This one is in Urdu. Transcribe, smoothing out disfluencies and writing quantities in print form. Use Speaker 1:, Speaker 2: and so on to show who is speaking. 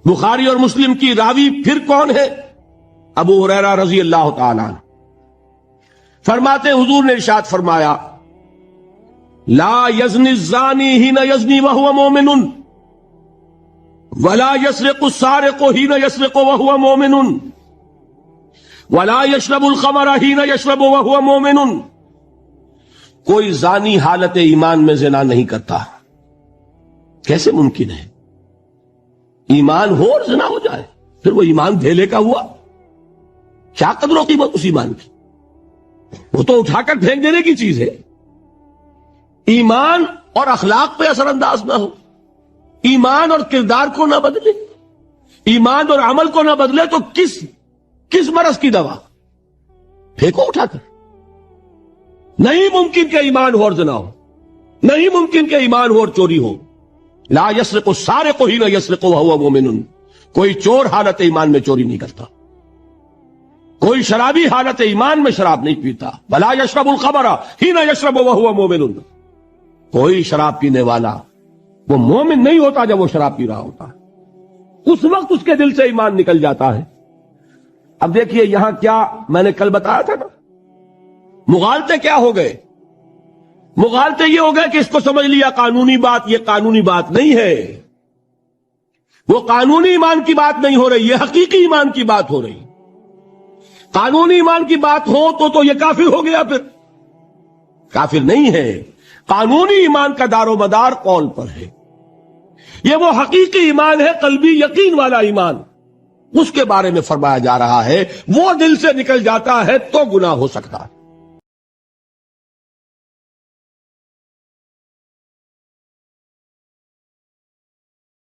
Speaker 1: بخاری اور مسلم کی راوی پھر کون ہے؟ ابو ہریرہ رضی اللہ تعالیٰ عنہ فرماتے حضور نے ارشاد فرمایا لا یزنی الزانی حین یزنی وہو مومن ولا یسرق السارق حین یسرق وہو مومن ولا یشرب الخمر حین یشرب وہو مومن۔ کوئی زانی حالت ایمان میں زنا نہیں کرتا۔ کیسے ممکن ہے؟ ایمان ہو اور زنا ہو جائے، پھر وہ ایمان دھیلے کا ہوا؟ کیا قدر و قیمت اس ایمان کی؟ وہ تو اٹھا کر پھینک دینے کی چیز ہے۔ ایمان اور اخلاق پہ اثر انداز نہ ہو، ایمان اور کردار کو نہ بدلے، ایمان اور عمل کو نہ بدلے تو کس مرض کی دوا؟ پھینکو اٹھا کر۔ نہیں ممکن کہ ایمان ہو اور زنا ہو، نہیں ممکن کہ ایمان ہو اور چوری ہو۔ لا یسرق السارق حین یسرق وہو مومن۔ کوئی چور حالت ایمان میں چوری نہیں کرتا، کوئی شرابی حالت ایمان میں شراب نہیں پیتا۔ ولا یشرب الخمر حین یشرب وہو مومن۔ کوئی شراب پینے والا وہ مومن نہیں ہوتا جب وہ شراب پی رہا ہوتا ہے، اس وقت اس کے دل سے ایمان نکل جاتا ہے۔ اب دیکھیے یہاں کیا میں نے کل بتایا تھا نا، مغالطے کیا ہو گئے؟ مغالطے یہ ہو گئے کہ اس کو سمجھ لیا قانونی بات، یہ قانونی بات نہیں ہے، وہ قانونی ایمان کی بات نہیں ہو رہی، یہ حقیقی ایمان کی بات ہو رہی۔ قانونی ایمان کی بات ہو تو یہ کافر ہو گیا، پھر کافر نہیں ہے۔ قانونی ایمان کا دار و مدار قول پر ہے، یہ وہ حقیقی ایمان ہے، قلبی یقین والا ایمان، اس کے بارے میں فرمایا جا رہا ہے۔ وہ دل سے نکل جاتا ہے تو گناہ ہو سکتا ہے۔